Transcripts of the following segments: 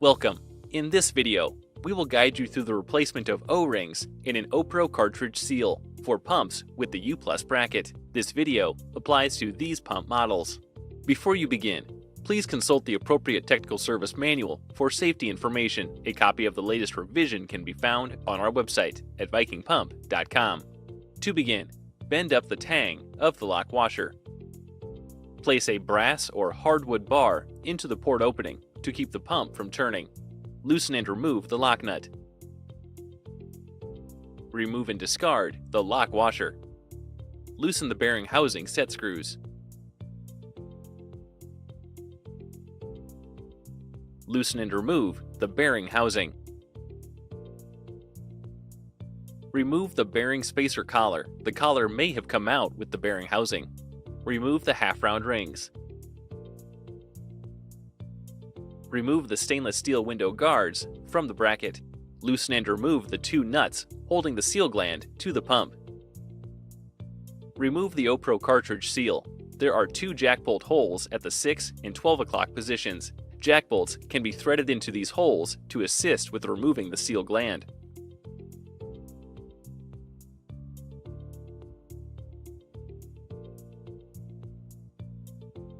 Welcome. In this video, we will guide you through the replacement of O-rings in an OPRO cartridge seal for pumps with the U+ bracket. This video applies to these pump models. Before you begin, please consult the appropriate technical service manual for safety information. A copy of the latest revision can be found on our website at vikingpump.com. To begin, bend up the tang of the lock washer. Place a brass or hardwood bar into the port opening to keep the pump from turning. Loosen and remove the lock nut. Remove and discard the lock washer. Loosen the bearing housing set screws. Loosen and remove the bearing housing. Remove the bearing spacer collar. The collar may have come out with the bearing housing. Remove the half-round rings. Remove the stainless steel window guards from the bracket. Loosen and remove the two nuts holding the seal gland to the pump. Remove the OPRO cartridge seal. There are two jack bolt holes at the 6 and 12 o'clock positions. Jack bolts can be threaded into these holes to assist with removing the seal gland.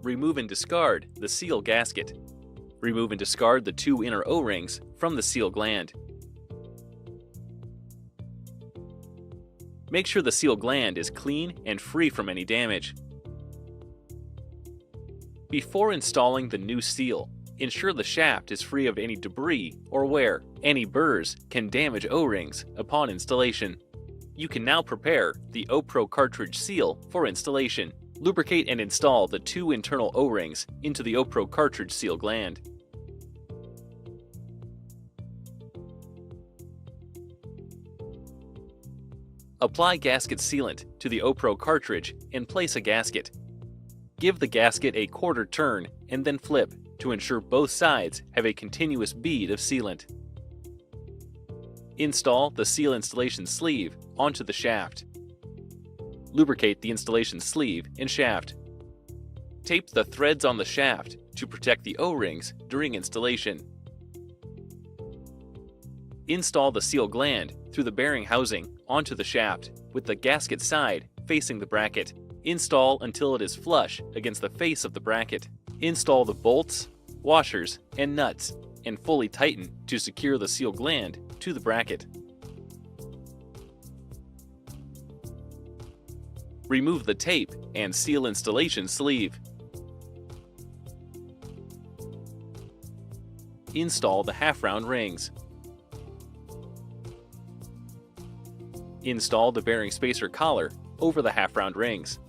Remove and discard the seal gasket. Remove and discard the two inner O-rings from the seal gland. Make sure the seal gland is clean and free from any damage. Before installing the new seal, ensure the shaft is free of any debris or wear. Any burrs can damage O-rings upon installation. You can now prepare the OPRO cartridge seal for installation. Lubricate and install the two internal O-rings into the OPRO cartridge seal gland. Apply gasket sealant to the OPRO cartridge and place a gasket. Give the gasket a quarter turn and then flip to ensure both sides have a continuous bead of sealant. Install the seal installation sleeve onto the shaft. Lubricate the installation sleeve and shaft. Tape the threads on the shaft to protect the O-rings during installation. Install the seal gland through the bearing housing onto the shaft with the gasket side facing the bracket. Install until it is flush against the face of the bracket. Install the bolts, washers, and nuts and fully tighten to secure the seal gland to the bracket. Remove the tape and seal installation sleeve. Install the half-round rings. Install the bearing spacer collar over the half-round rings.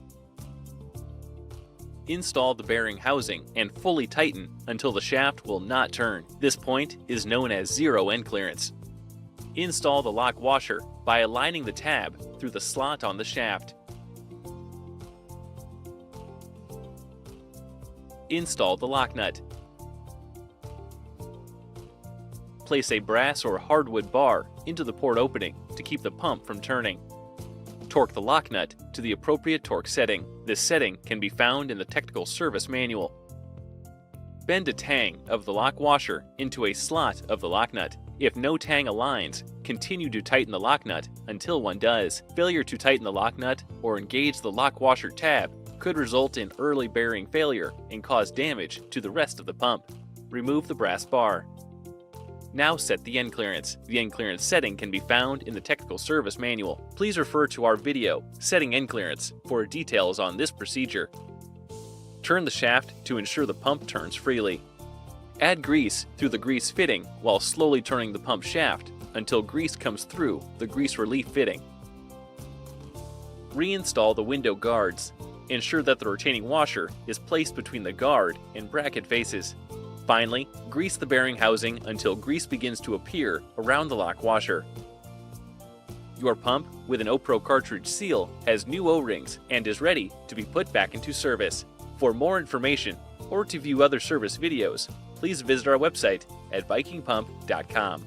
Install the bearing housing and fully tighten until the shaft will not turn. This point is known as zero end clearance. Install the lock washer by aligning the tab through the slot on the shaft. Install the lock nut. Place a brass or hardwood bar into the port opening to keep the pump from turning. Torque the lock nut to the appropriate torque setting. This setting can be found in the technical service manual. Bend a tang of the lock washer into a slot of the lock nut. If no tang aligns, continue to tighten the lock nut until one does. Failure to tighten the lock nut or engage the lock washer tab could result in early bearing failure and cause damage to the rest of the pump. Remove the brass bar. Now set the end clearance. The end clearance setting can be found in the technical service manual. Please refer to our video, Setting End Clearance, for details on this procedure. Turn the shaft to ensure the pump turns freely. Add grease through the grease fitting while slowly turning the pump shaft until grease comes through the grease relief fitting. Reinstall the window guards. Ensure that the retaining washer is placed between the guard and bracket faces. Finally, grease the bearing housing until grease begins to appear around the lock washer. Your pump with an OPRO cartridge seal has new O-rings and is ready to be put back into service. For more information or to view other service videos, please visit our website at vikingpump.com.